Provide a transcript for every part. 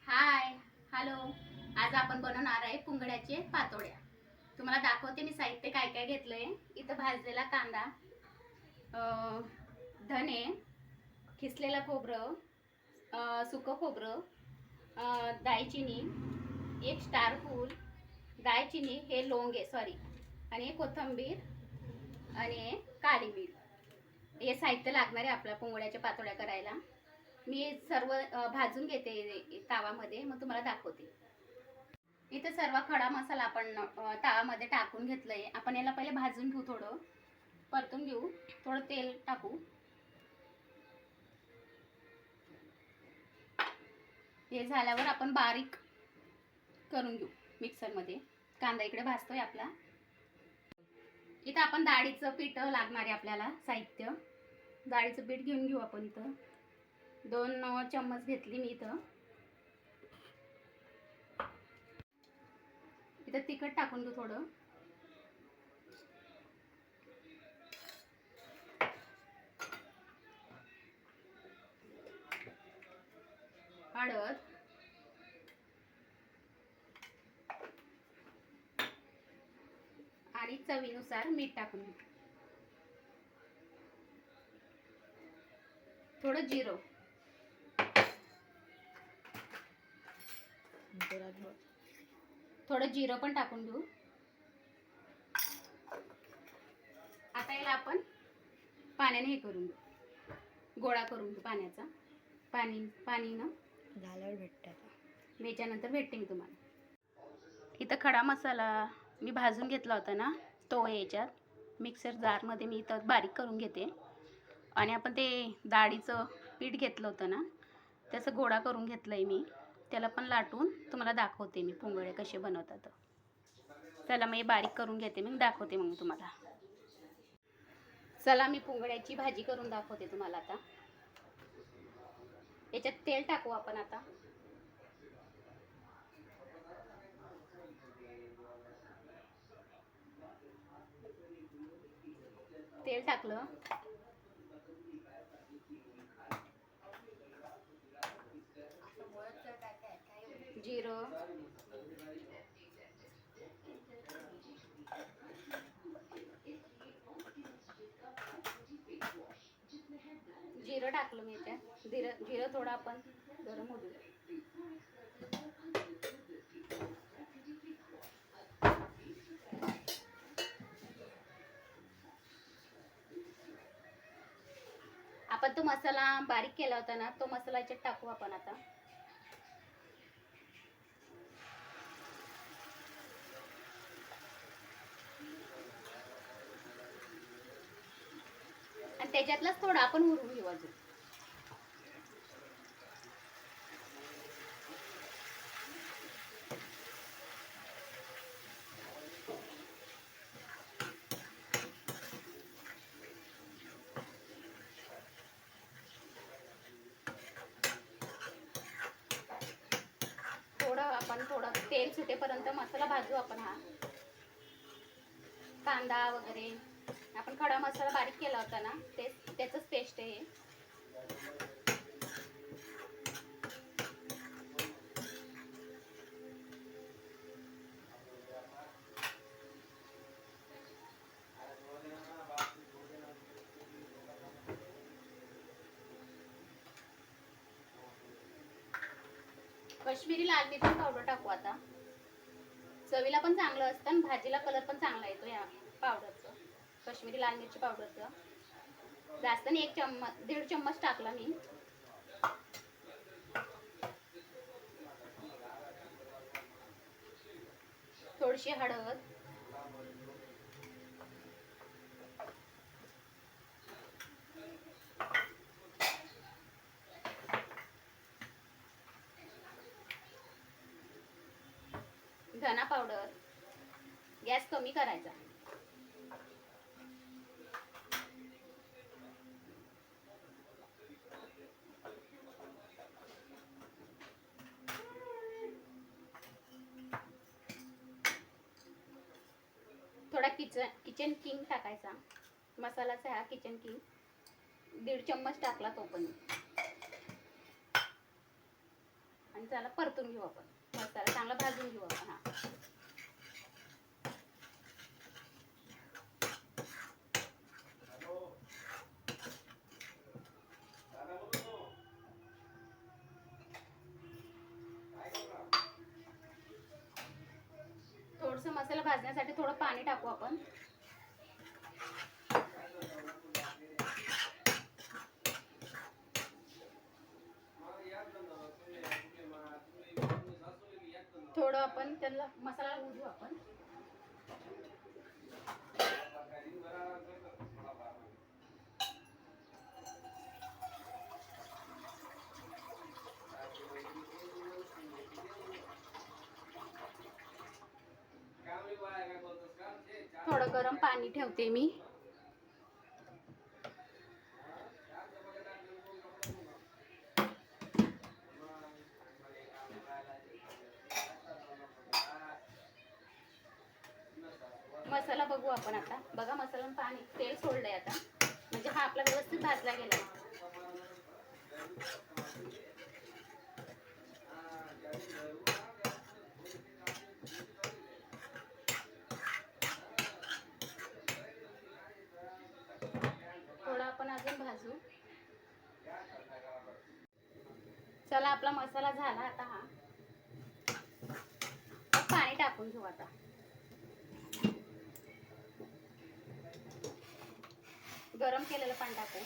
हाय, hello. आज आपण बनवणार आहे पुंगड्याचे पातोड्या. तुम्हाला दाखवते मी साहित्य काय काय घेतलंय. इथं भाजलेला कांदा, धने, खिसलेलं खोबरं, सुकं खोबरं, दालचिनी, एक स्टार फूल, दालचिनी हे लोंग आहे सॉरी, आणि कोथिंबीर आणि काळी मिरी. हे साहित्य लागणार आहे आपल्या पुंगड्याच्या पातोड्या करायला. मी सर्व भाजून घेते तावामध्ये, मग तुम्हाला दाखवते. इथे सर्व खडा मसाला आपण तावामध्ये टाकून घेतलंय. आपण याला पहिले भाजून घेऊ, थोडं परतून घेऊ, थोडं तेल टाकू. हे झाल्यावर आपण बारीक करून घेऊ मिक्सरमध्ये. कांदा इकडे भाजतोय आपला. इथं आपण डाळीचं पीठ लागणार आहे आपल्याला साहित्य. डाळीचं पीठ घेऊन घेऊ आपण. इथं 2 चम्मच घेतली मी. इथं तिखट टाकून घेऊ थोडं. हळद, आणि चवीनुसार मीठ टाकून घेऊ. थोडं जिरं, थोडं जिरं पण टाकून घेऊ. आता याला आपण पाण्याने हे करून घेऊ, गोळा करून घेऊ पाण्याचा. पाणीनं झाल्यावर भेटतं. याच्यानंतर भेटते मी तुम्हाला. इथं खडा मसाला मी भाजून घेतला होता ना, तो याच्यात मिक्सर जारमध्ये मी इथं बारीक करून घेते. आणि आपण ते डाळीचं पीठ घेतलं होतं ना, त्याचं गोळा करून घेतलं आहे मी. त्याला पण लाटून तुम्हाला दाखवते मी पुंगळे कसे बनवतात. त्याला मी बारीक करून घेते, मग दाखवते मग तुम्हाला. चला, मी पुंगळ्याची भाजी करून दाखवते तुम्हाला आता. याच्यात तेल टाकू आपण आता. तेल टाकलं. जिरं, जिरं टाकलं मी याच्यात. जिरं थोडं आपण गरम होऊ दे. आपण तो मसाला बारीक केला होता ना, तो मसाला याच्यात टाकू आपण आता. आणि त्याच्यातलाच थोडा आपण उरून घेऊ अजून. थोडं तेल सुटेपर्यंत मसाला भाजू आपण. हा कांदा वगैरे आपण खडा मसाला बारीक केला होता ना, त्याचंच पेस्ट आहे. काश्मीरी लाल मिरची पावडर टाकू आता. चवीला पण चांगलं असतं आणि भाजीला कलर पण चांगला येतो या पावडरचं, काश्मीरी लाल मिरची पावडरचं. जास्त नाही, 1-1.5 चम्मच टाकला मी. थोडीशी हळद, धना पावडर. गॅस कमी करायचा. थोडा किचन किंग टाकायचा. मसालाचा हा किचन किंग 1.5 चम्मच टाकला तो पण. आणि त्याला परतून घेऊ आपण. मसाला चांगला भाजून घेऊ आपण. हा थोडंसं मसाला भाजण्यासाठी थोडं पाणी टाकू आपण. थोडं आपण त्याला मसाला होऊ देऊ आपण. थोडं गरम पाणी ठेवते मी. मसाला बघू आपण आता. बघा मसाला पाणी तेल सोडलंय आता, म्हणजे हा आपला व्यवस्थित भाजला गेला. थोडा आपण अजून भाजू. चला आपला मसाला झाला आता. हा पाणी टाकून घेऊ आता. गरम केलेलं पाणी टाकू.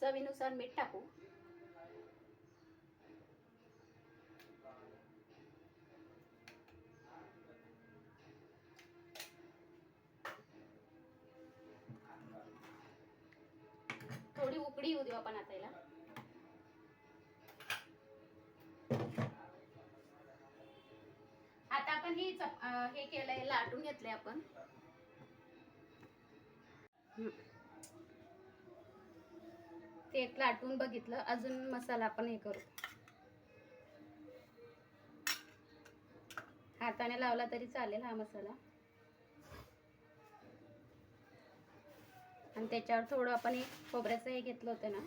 चवीनुसार मीठ टाकू. थोडी उकळी येऊ देऊ आपण आता याला. आता आपण हे केलंय, लाटून घेतलंय आपण. ते लाटून बघितलं. अजून मसाला आपण हे करू. हाताने लावला तरी चालेल हा मसाला. आणि त्याच्यावर थोडं आपण एक खोबऱ्याचं हे घेतलं होतं ना,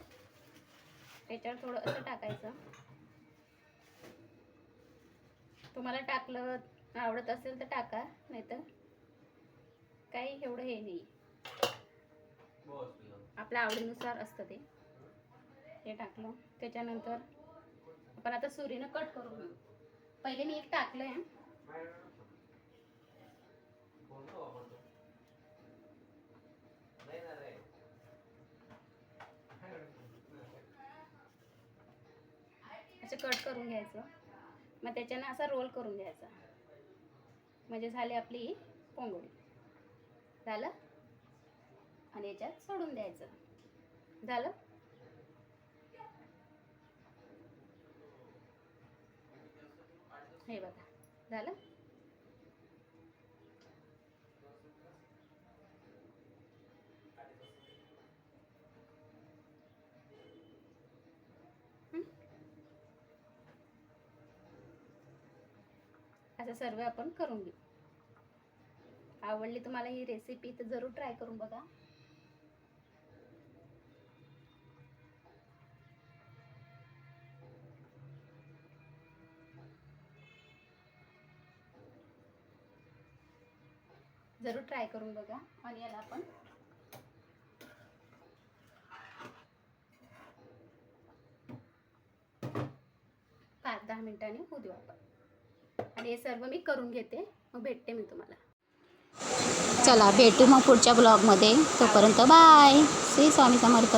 त्याच्यावर थोडं असं टाकायचं. तुम्हाला टाकलं आवडत असेल तर टाका, नाहीतर काही एवढं हे नाही. आपल्या आवडीनुसार असतं ते. हे टाकलं. त्याच्यानंतर आपण आता सुरीनं कट करून घेऊ. पहिले मी एक टाकलंय. असं कट करून घ्यायचं. मग त्याच्यानं असा रोल करून घ्यायचा. म्हणजे झाली आपली पोंगोळी. झालं. आणि याच्यात सोडून द्यायचं. झालं. हे बघा झालं. असं सर्व आपण करून घेऊ. आवडली तुम्हाला ही रेसिपी तर जरूर ट्राय करून बघा. जरूर ट्राय करून बघा. आणि याला आपण पाच 10 मिनिटांनी होऊ देऊ आपण. आणि हे सर्व मी करून घेते, मग भेटते मी तुम्हाला. चला भेटू मग पुढच्या ब्लॉगमध्ये. तोपर्यंत बाय. श्री स्वामी समर्थ.